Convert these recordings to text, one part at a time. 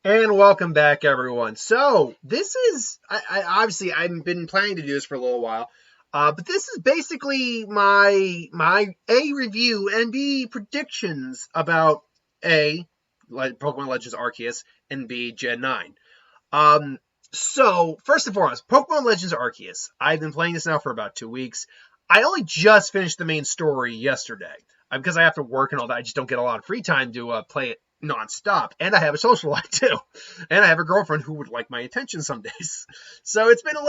And welcome back, everyone. So this is, obviously I've been planning to do this for a little while, but this is basically my A review and B predictions about A, like Pokemon Legends Arceus, and B Gen 9. Um, so first and foremost, Pokemon Legends Arceus. I've been playing this now for about 2 weeks. I only just finished the main story yesterday because I have to work and all that. I just don't get a lot of free time to play it nonstop, and I have a social life too, and I have a girlfriend who would like my attention some days. So it's been a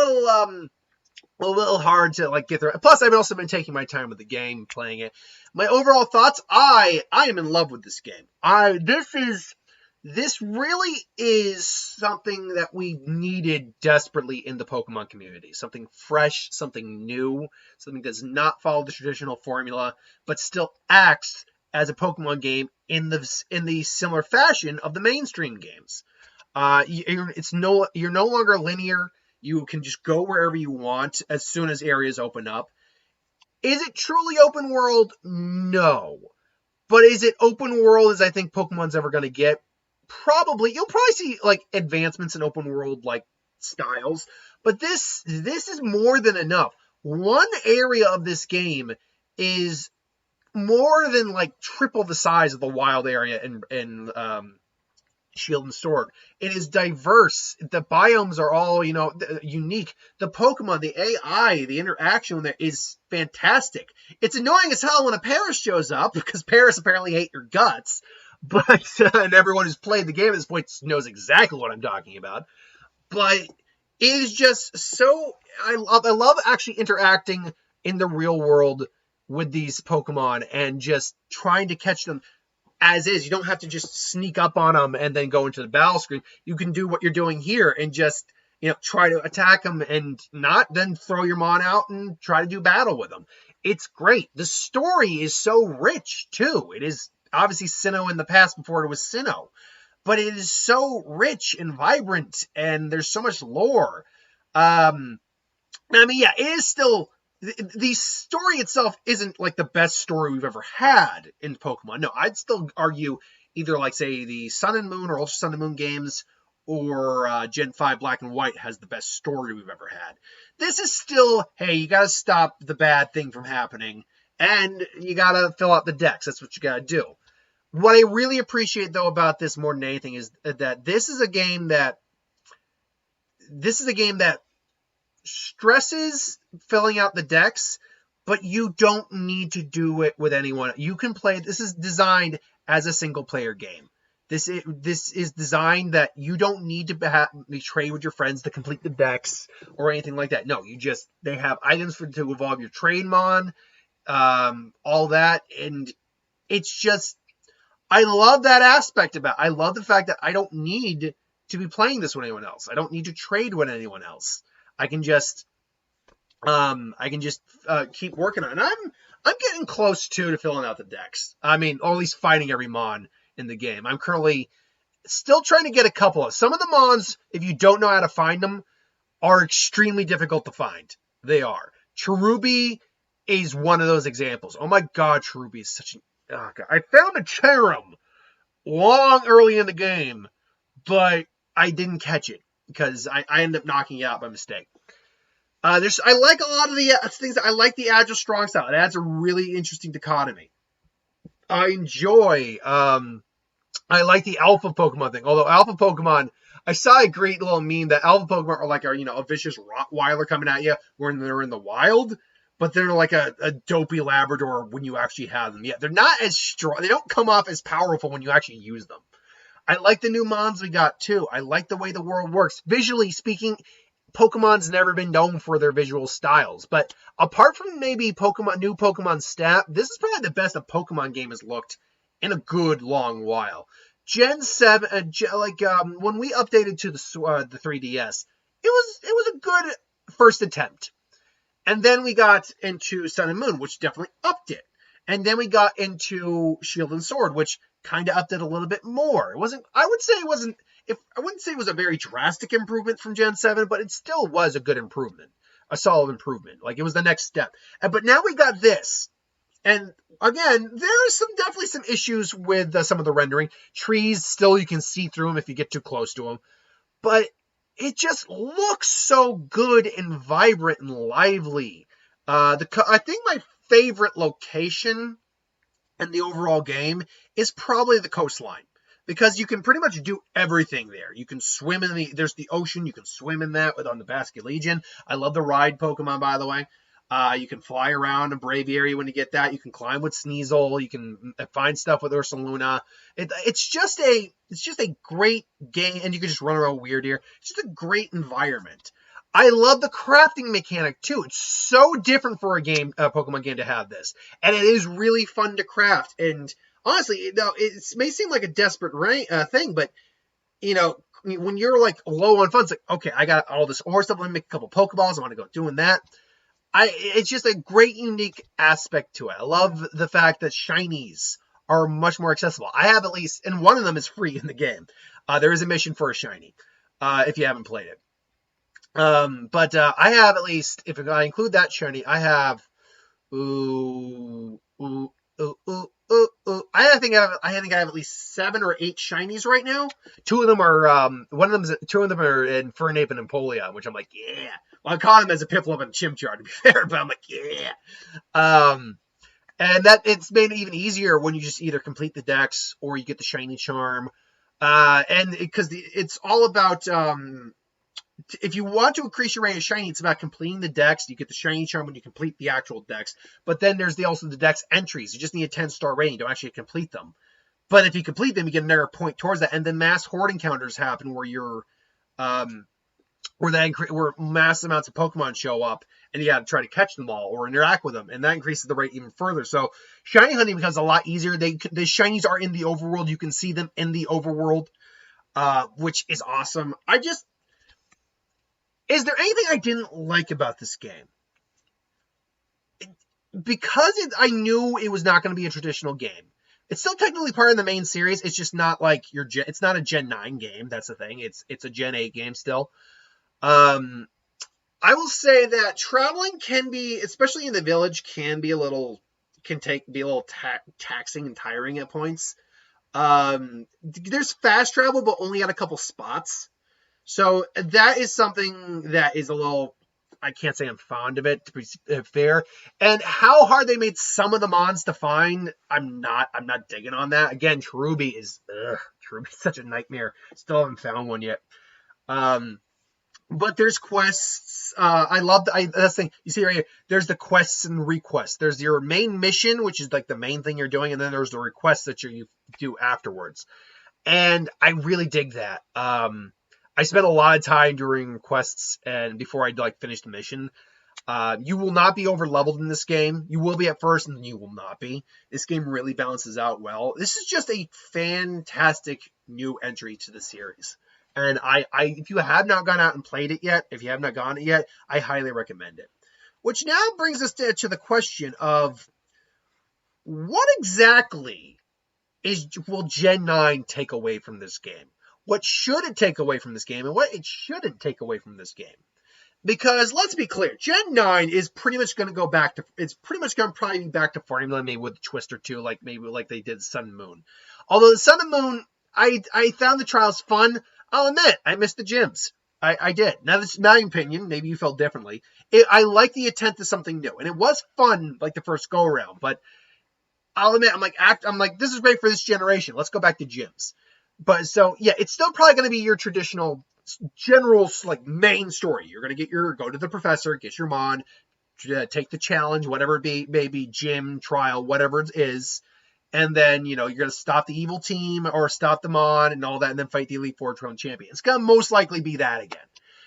little hard to like get through. Plus, I've also been taking my time with the game, playing it. My overall thoughts: I am in love with this game. This really is something that we needed desperately in the Pokemon community. Something fresh, something new, something that does not follow the traditional formula, but still acts as a Pokemon game in the similar fashion of the mainstream games. You're no longer linear. You can just go wherever you want as soon as areas open up. Is it truly open world? No. But is it open world as I think Pokemon's ever going to get? Probably. You'll probably see like advancements in open world like styles, but this is more than enough. One area of this game is more than like triple the size of the wild area in Shield and Sword. It is diverse. The biomes are all, unique. The Pokemon, the AI, the interaction there is fantastic. It's annoying as hell when a Paris shows up because Paris apparently hate your guts. But and everyone who's played the game at this point knows exactly what I'm talking about. But it is just so I love actually interacting in the real world with these Pokemon and just trying to catch them as is. You don't have to just sneak up on them and then go into the battle screen. You can do what you're doing here and just try to attack them and not then throw your mon out and try to do battle with them. It's great. The story is so rich too. It is obviously Sinnoh in the past before it was Sinnoh, but it is so rich and vibrant and there's so much lore. Yeah, it is still the story itself isn't like the best story we've ever had in Pokemon. No, I'd still argue either like say the Sun and Moon or Ultra Sun and Moon games or Gen 5 Black and White has the best story we've ever had. This is still, hey, you got to stop the bad thing from happening and you got to fill out the decks. That's what you got to do. What I really appreciate though about this more than anything is that this is a game that stresses filling out the decks, but you don't need to do it with anyone. You can play. This is designed as a single player game. This is designed that you don't need to trade with your friends to complete the decks or anything like that. No, they have items to evolve your Trainmon, all that, and it's just I love that aspect about it. I love the fact that I don't need to be playing this with anyone else. I don't need to trade with anyone else. I can just keep working on it. And I'm getting close to filling out the decks. I mean, or at least fighting every mon in the game. I'm currently still trying to get a couple of some of the mons. If you don't know how to find them, are extremely difficult to find. They are. Cherubi is one of those examples. Oh my god, Cherubi is such an oh god. I found a Cherum early in the game, but I didn't catch it because I ended up knocking it out by mistake. I like a lot of the things. I like the agile strong style. It adds a really interesting dichotomy. I enjoy. I like the alpha Pokemon thing. Although alpha Pokemon, I saw a great little meme that alpha Pokemon are like a vicious Rottweiler coming at you when they're in the wild, but they're like a dopey Labrador when you actually have them. Yeah, they're not as strong. They don't come off as powerful when you actually use them. I like the new mons we got too. I like the way the world works. Visually speaking, Pokemon's never been known for their visual styles, but apart from maybe new Pokemon Snap, this is probably the best a Pokemon game has looked in a good long while. Gen 7, when we updated to the 3DS, it was a good first attempt. And then we got into Sun and Moon, which definitely upped it. And then we got into Shield and Sword, which kind of upped it a little bit more. I wouldn't say it was a very drastic improvement from Gen 7, but it still was a good improvement. A solid improvement. Like it was the next step. But now we got this. And again, there's definitely some issues with some of the rendering. Trees, still you can see through them if you get too close to them. But it just looks so good and vibrant and lively. I think my favorite location in the overall game is probably the coastline. Because you can pretty much do everything there. You can swim there's the ocean, you can swim in that on the Basket Legion. I love the ride Pokemon, by the way. You can fly around in Braviary when you get that. You can climb with Sneasel. You can find stuff with Ursaluna. It's just a great game, and you can just run around weird here. It's just a great environment. I love the crafting mechanic too. It's so different for a Pokemon game to have this, and it is really fun to craft. And honestly, it may seem like a desperate thing, but when you're like low on funds, like okay, I got all this ore stuff. Let me make a couple Pokeballs. I want to go doing that. It's just a great, unique aspect to it. I love the fact that shinies are much more accessible. I have at least, and one of them is free in the game. There is a mission for a shiny, if you haven't played it. But I have at least, if I include that shiny, I have, I think I have at least 7 or 8 shinies right now. Two of them are in Fernape and Empoleon, which I'm like, yeah. Well, I caught them as a Piplup and Chimchar, to be fair, but I'm like, yeah. And that it's made it even easier when you just either complete the dex or you get the shiny charm. And because it's all about if you want to increase your rate of shiny, it's about completing the dex. You get the shiny charm when you complete the actual dex. But then there's also the dex entries. You just need a 10-star rating to actually complete them. But if you complete them, you get another point towards that. And then mass horde encounters happen where you're where mass amounts of Pokemon show up, and you got to try to catch them all or interact with them, and that increases the rate even further. So shiny hunting becomes a lot easier. The shinies are in the overworld. You can see them in the overworld, which is awesome. Is there anything I didn't like about this game? Because I knew it was not going to be a traditional game. It's still technically part of the main series. It's just not like it's not a Gen 9 game. That's the thing. It's a Gen 8 game still. I will say that traveling can be, especially in the village, can be a little taxing and tiring at points. There's fast travel, but only at a couple spots. So that is something that is a little, I can't say I'm fond of it, to be fair. And how hard they made some of the mons to find, I'm not digging on that. Again, Cherubi is such a nightmare. Still haven't found one yet. But there's quests. That's the thing. You see right here, there's the quests and requests. There's your main mission, which is like the main thing you're doing, and then there's the requests that you do afterwards. And I really dig that. I spent a lot of time during quests and before I finish the mission. You will not be over leveled in this game. You will be at first, and then you will not be. This game really balances out well. This is just a fantastic new entry to the series. And if you have not gone out and played it yet, if you have not gone it yet, I highly recommend it. Which now brings us to the question of what exactly will Gen 9 take away from this game? What should it take away from this game, and what it shouldn't take away from this game? Because let's be clear, Gen 9 is pretty much going to go back to, it's pretty much going to probably be back to formula, maybe with a twist or two, maybe like they did Sun and Moon. Although the Sun and Moon, I found the trials fun. I'll admit, I missed the gyms. I did. Now, this is my opinion. Maybe you felt differently. I like the attempt to something new. And it was fun, like the first go-around. But I'll admit, I'm like, this is great for this generation. Let's go back to gyms. But so, yeah, it's still probably going to be your traditional, general, main story. You're going to go to the professor, get your mon, take the challenge, whatever it be, maybe gym, trial, whatever it is. And then, you're going to stop the evil team or stop them on and all that, and then fight the Elite Four Throne Champion. It's going to most likely be that again,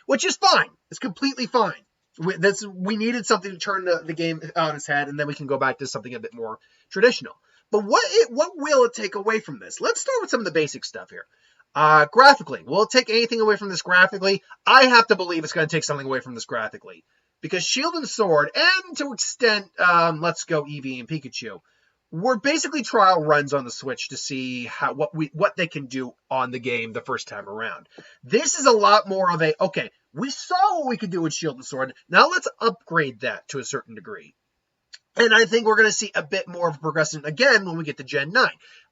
which is fine. It's completely fine. We needed something to turn the game on its head, and then we can go back to something a bit more traditional. But what will it take away from this? Let's start with some of the basic stuff here. Graphically, will it take anything away from this graphically? I have to believe it's going to take something away from this graphically. Because Shield and Sword, and to an extent, Let's Go Eevee and Pikachu, were basically trial runs on the Switch to see what they can do on the game the first time around. This is a lot more of okay, we saw what we could do with Shield and Sword. Now let's upgrade that to a certain degree. And I think we're going to see a bit more of a progression again when we get to Gen 9.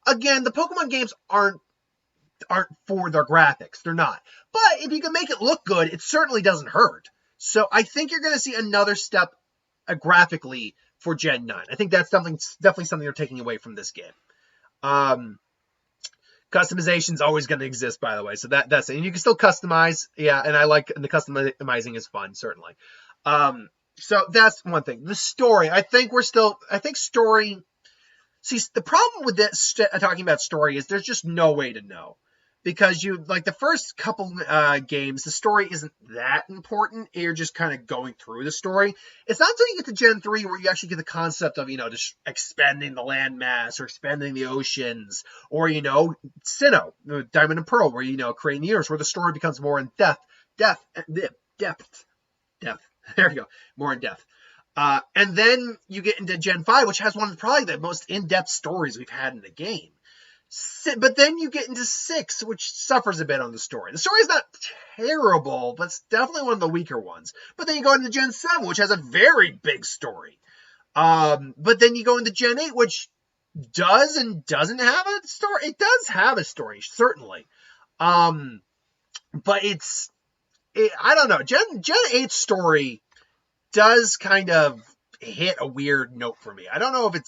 Again, the Pokemon games aren't for their graphics. They're not. But if you can make it look good, it certainly doesn't hurt. So I think you're going to see another step graphically for Gen 9. I think that's definitely something they're taking away from this game. Customization is always going to exist, by the way. So that's it. And you can still customize. Yeah, and I like the customizing is fun, certainly. So that's one thing. The story. I think story. See, the problem with this talking about story is there's just no way to know. Because like the first couple games, the story isn't that important. You're just kind of going through the story. It's not until you get to Gen 3 where you actually get the concept of, just expanding the landmass or expanding the oceans, or, Sinnoh, Diamond and Pearl, where, creating the universe, where the story becomes more in depth. Depth. There you go. More in depth. And then you get into Gen 5, which has one of probably the most in-depth stories we've had in the game. But then you get into 6, which suffers a bit on the story. The story is not terrible, but it's definitely one of the weaker ones. But then you go into Gen 7, which has a very big story. But then you go into Gen 8, which does and doesn't have a story. It does have a story, certainly. But I don't know. Gen 8's story does kind of hit a weird note for me. I don't know if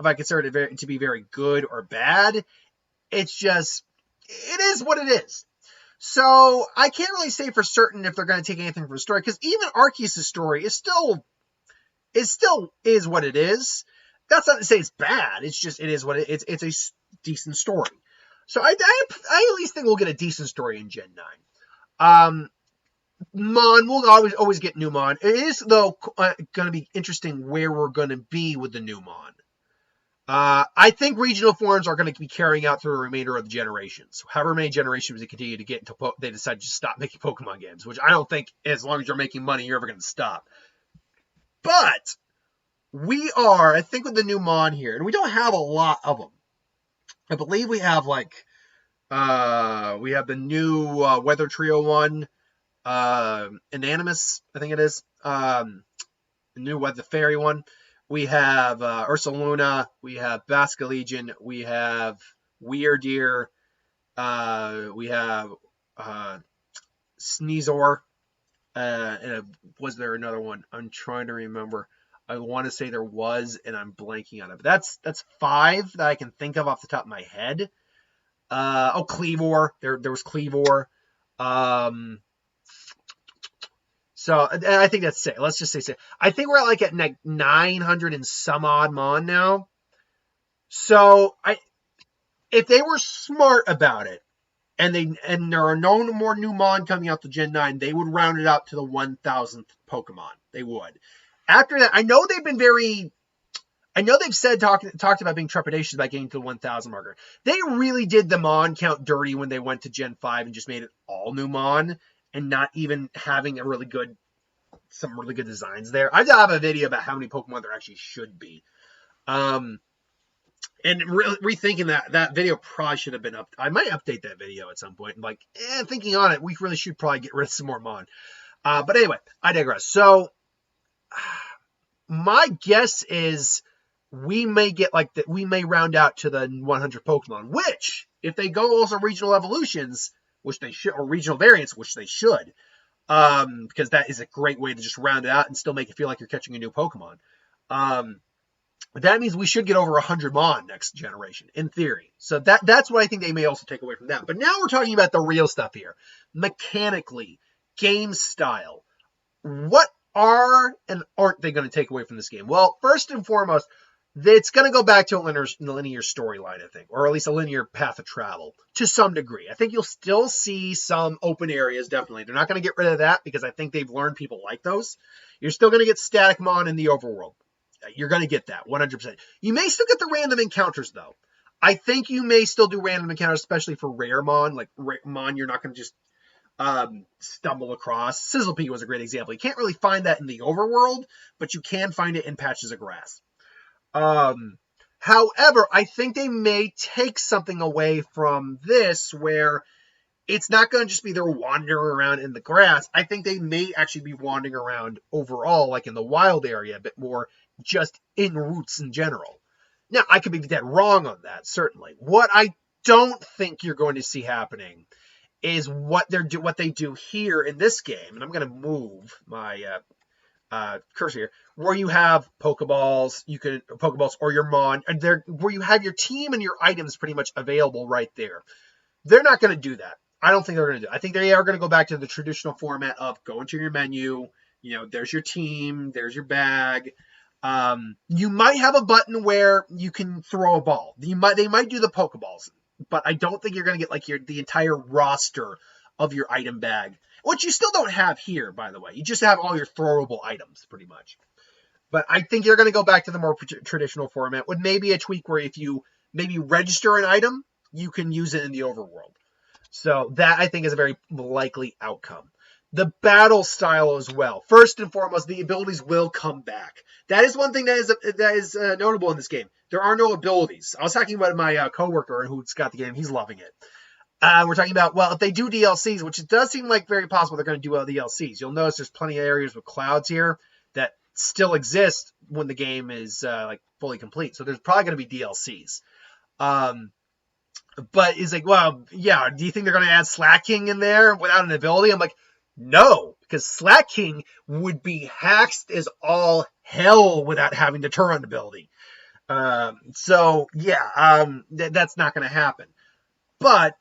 I consider it to be very good or bad. It's just, it is what it is. So I can't really say for certain if they're going to take anything from the story, because even Arceus' story is still what it is. That's not to say it's bad. It's just, it is what it is. It's a decent story. So I at least think we'll get a decent story in Gen 9. Mon, we'll always get new Mon. It is, though, going to be interesting where we're going to be with the new Mon. I think regional forms are going to be carrying out through the remainder of the generations. However many generations they continue to get until they decide to stop making Pokemon games, which I don't think, as long as you're making money, you're ever going to stop. But I think with the new Mon here, and we don't have a lot of them. I believe we have we have the new Weather Trio one, Inanimus, I think it is, the new Weather Fairy one. We have Ursaluna, we have Basculegion, we have Weirdeer, we have Sneasor, and was there another one? I'm trying to remember. I want to say there was, and I'm blanking on it. But that's 5 that I can think of off the top of my head. Cleavor. There was Cleavor. So I think that's 6. Let's just say 6. I think we're at 900 and some odd Mon now. So if they were smart about it, and there are no more new Mon coming out to Gen 9, they would round it up to the 1000th Pokemon. They would. After that, I know they've said talked about being trepidatious about getting to the 1000 marker. They really did the Mon count dirty when they went to Gen 5 and just made it all new Mon, and not even having some really good designs there. I have a video about how many Pokemon there actually should be. And rethinking that video probably should have been up. I might update that video at some point. Thinking on it, we really should probably get rid of some more Mon. But anyway, I digress. So my guess is we may get we may round out to the 100 Pokemon, which if they go also regional evolutions, which they should, or regional variants, which they should, because that is a great way to just round it out and still make it feel like you're catching a new Pokemon. That means we should get over 100 Mon next generation, in theory. So that's what I think they may also take away from that. But now we're talking about the real stuff here. Mechanically, game style. What are and aren't they going to take away from this game? Well, first and foremost, it's going to go back to a linear storyline, I think, or at least a linear path of travel to some degree. I think you'll still see some open areas, definitely. They're not going to get rid of that because I think they've learned people like those. You're still going to get static Mon in the overworld. You're going to get that, 100%. You may still get the random encounters, though. I think you may still do random encounters, especially for rare Mon. Like, Mon, you're not going to just stumble across. Sizzlepea was a great example. You can't really find that in the overworld, but you can find it in patches of grass. However, I think they may take something away from this where it's not going to just be they're wandering around in the grass. I think they may actually be wandering around overall, like in the wild area, a bit more just in routes in general. Now, I could be dead wrong on that, certainly. What I don't think you're going to see happening is what they do here in this game, and I'm going to move my cursor here, where you have Pokeballs, or your Mon, and where you have your team and your items pretty much available right there. They're not going to do that. I don't think they're going to do it. I think they are going to go back to the traditional format of go into your menu, there's your team, there's your bag. You might have a button where you can throw a ball. They might do the Pokeballs, but I don't think you're going to get like the entire roster of your item bag, which you still don't have here, by the way. You just have all your throwable items, pretty much. But I think you're going to go back to the more traditional format with maybe a tweak where if you maybe register an item, you can use it in the overworld. So that, I think, is a very likely outcome. The battle style as well. First and foremost, the abilities will come back. That is one thing that is notable in this game. There are no abilities. I was talking about my coworker who's got the game. He's loving it. We're talking about, well, if they do DLCs, which it does seem like very possible they're going to do DLCs. You'll notice there's plenty of areas with clouds here that still exist when the game is fully complete. So there's probably going to be DLCs. But it's like, well, yeah, do you think they're going to add Slacking in there without an ability? I'm like, no, because Slacking would be hacked as all hell without having to turn on ability. So, yeah, that's not going to happen. But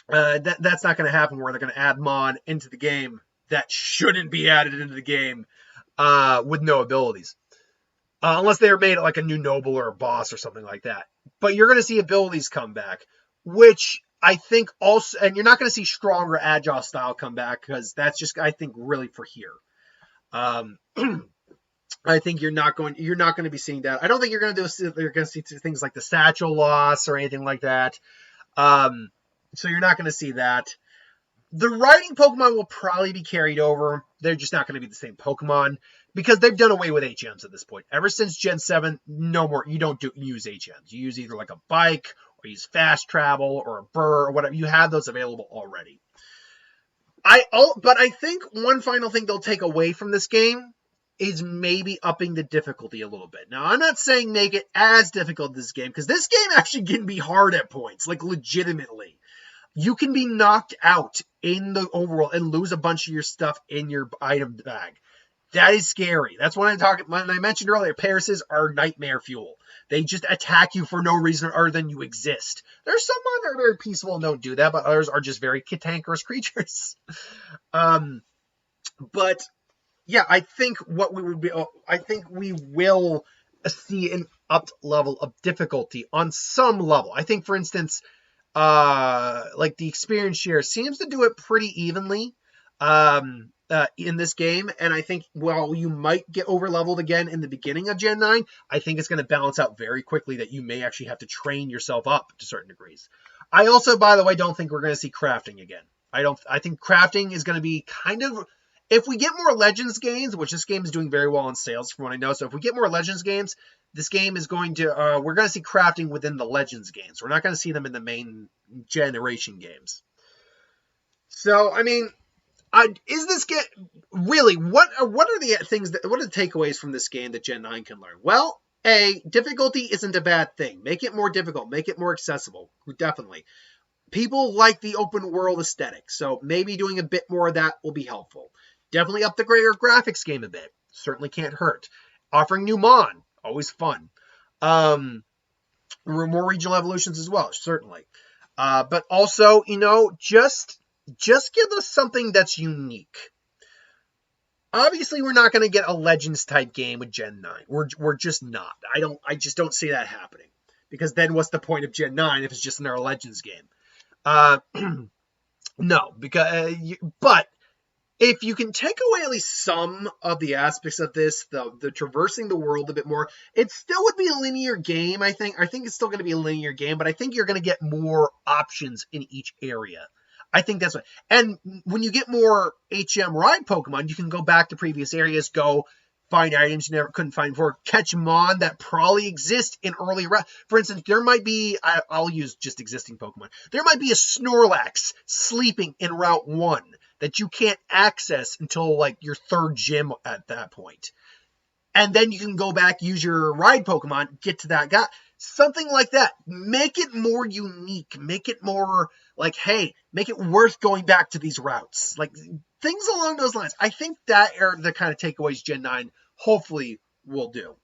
that's not going to happen where they're going to add Mon into the game that shouldn't be added into the game with no abilities. Unless they are made like a new noble or a boss or something like that. But you're going to see abilities come back, which I think also, and you're not going to see stronger agile style come back because that's just, I think, really for here. I think you're not going to be seeing that. I don't think you're going to see things like the satchel loss or anything like that. So you're not going to see that. The riding Pokemon will probably be carried over. They're just not going to be the same Pokemon because they've done away with HMs at this point. Ever since Gen 7, no more. You don't use HMs. You use either like a bike or use fast travel or a burr or whatever. You have those available already. But I think one final thing they'll take away from this game is maybe upping the difficulty a little bit. Now, I'm not saying make it as difficult as this game because this game actually can be hard at points, like legitimately. You can be knocked out in the overworld and lose a bunch of your stuff in your item bag. That is scary. That's when I mentioned earlier, Parasites are nightmare fuel. They just attack you for no reason other than you exist. There's some that are very peaceful and don't do that, but others are just very cantankerous creatures. But yeah, I think we will see an upped level of difficulty on some level. I think, for instance, like the experience share seems to do it pretty evenly in this game, and I think while you might get over leveled again in the beginning of Gen 9, I think it's going to balance out very quickly that you may actually have to train yourself up to certain degrees. I also, by the way, don't think we're going to see crafting again. I think crafting is going to be kind of, if we get more Legends games, which this game is doing very well in sales from what I know, so if we get more Legends games, this game is going to, we're going to see crafting within the Legends games. We're not going to see them in the main generation games. So, I mean, is this game, really, what are the takeaways from this game that Gen 9 can learn? Well, difficulty isn't a bad thing. Make it more difficult. Make it more accessible. Definitely. People like the open world aesthetic, so maybe doing a bit more of that will be helpful. Definitely up the graphics game a bit. Certainly can't hurt. Offering new Mon, always fun. More regional evolutions as well, certainly. But also, just give us something that's unique. Obviously, we're not going to get a Legends type game with Gen 9. We're just not. I just don't see that happening. Because then what's the point of Gen 9 if it's just another Legends game? No, but if you can take away at least some of the aspects of this, the traversing the world a bit more, it still would be a linear game, I think. I think it's still going to be a linear game, but I think you're going to get more options in each area. I think that's what. And when you get more HM ride Pokemon, you can go back to previous areas, go find items you never couldn't find before, catch Mon that probably exist in early routes. For instance, there might be, I'll use just existing Pokemon. There might be a Snorlax sleeping in Route 1 that you can't access until like your third gym at that point. and then you can go back, use your ride Pokemon, get to that guy. Something like that. Make it more unique. Make it more like, hey, make it worth going back to these routes. Like, things along those lines. I think that are the kind of takeaways Gen 9 hopefully will do.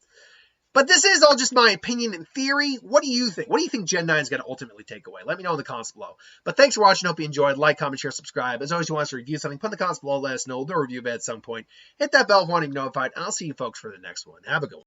But this is all just my opinion and theory. What do you think? What do you think Gen 9 is going to ultimately take away? Let me know in the comments below. But thanks for watching. Hope you enjoyed. Like, comment, share, subscribe. As always, you want us to review something, put in the comments below. Let us know. We'll do a review of it at some point. Hit that bell if you want to be notified. And I'll see you folks for the next one. Have a good one.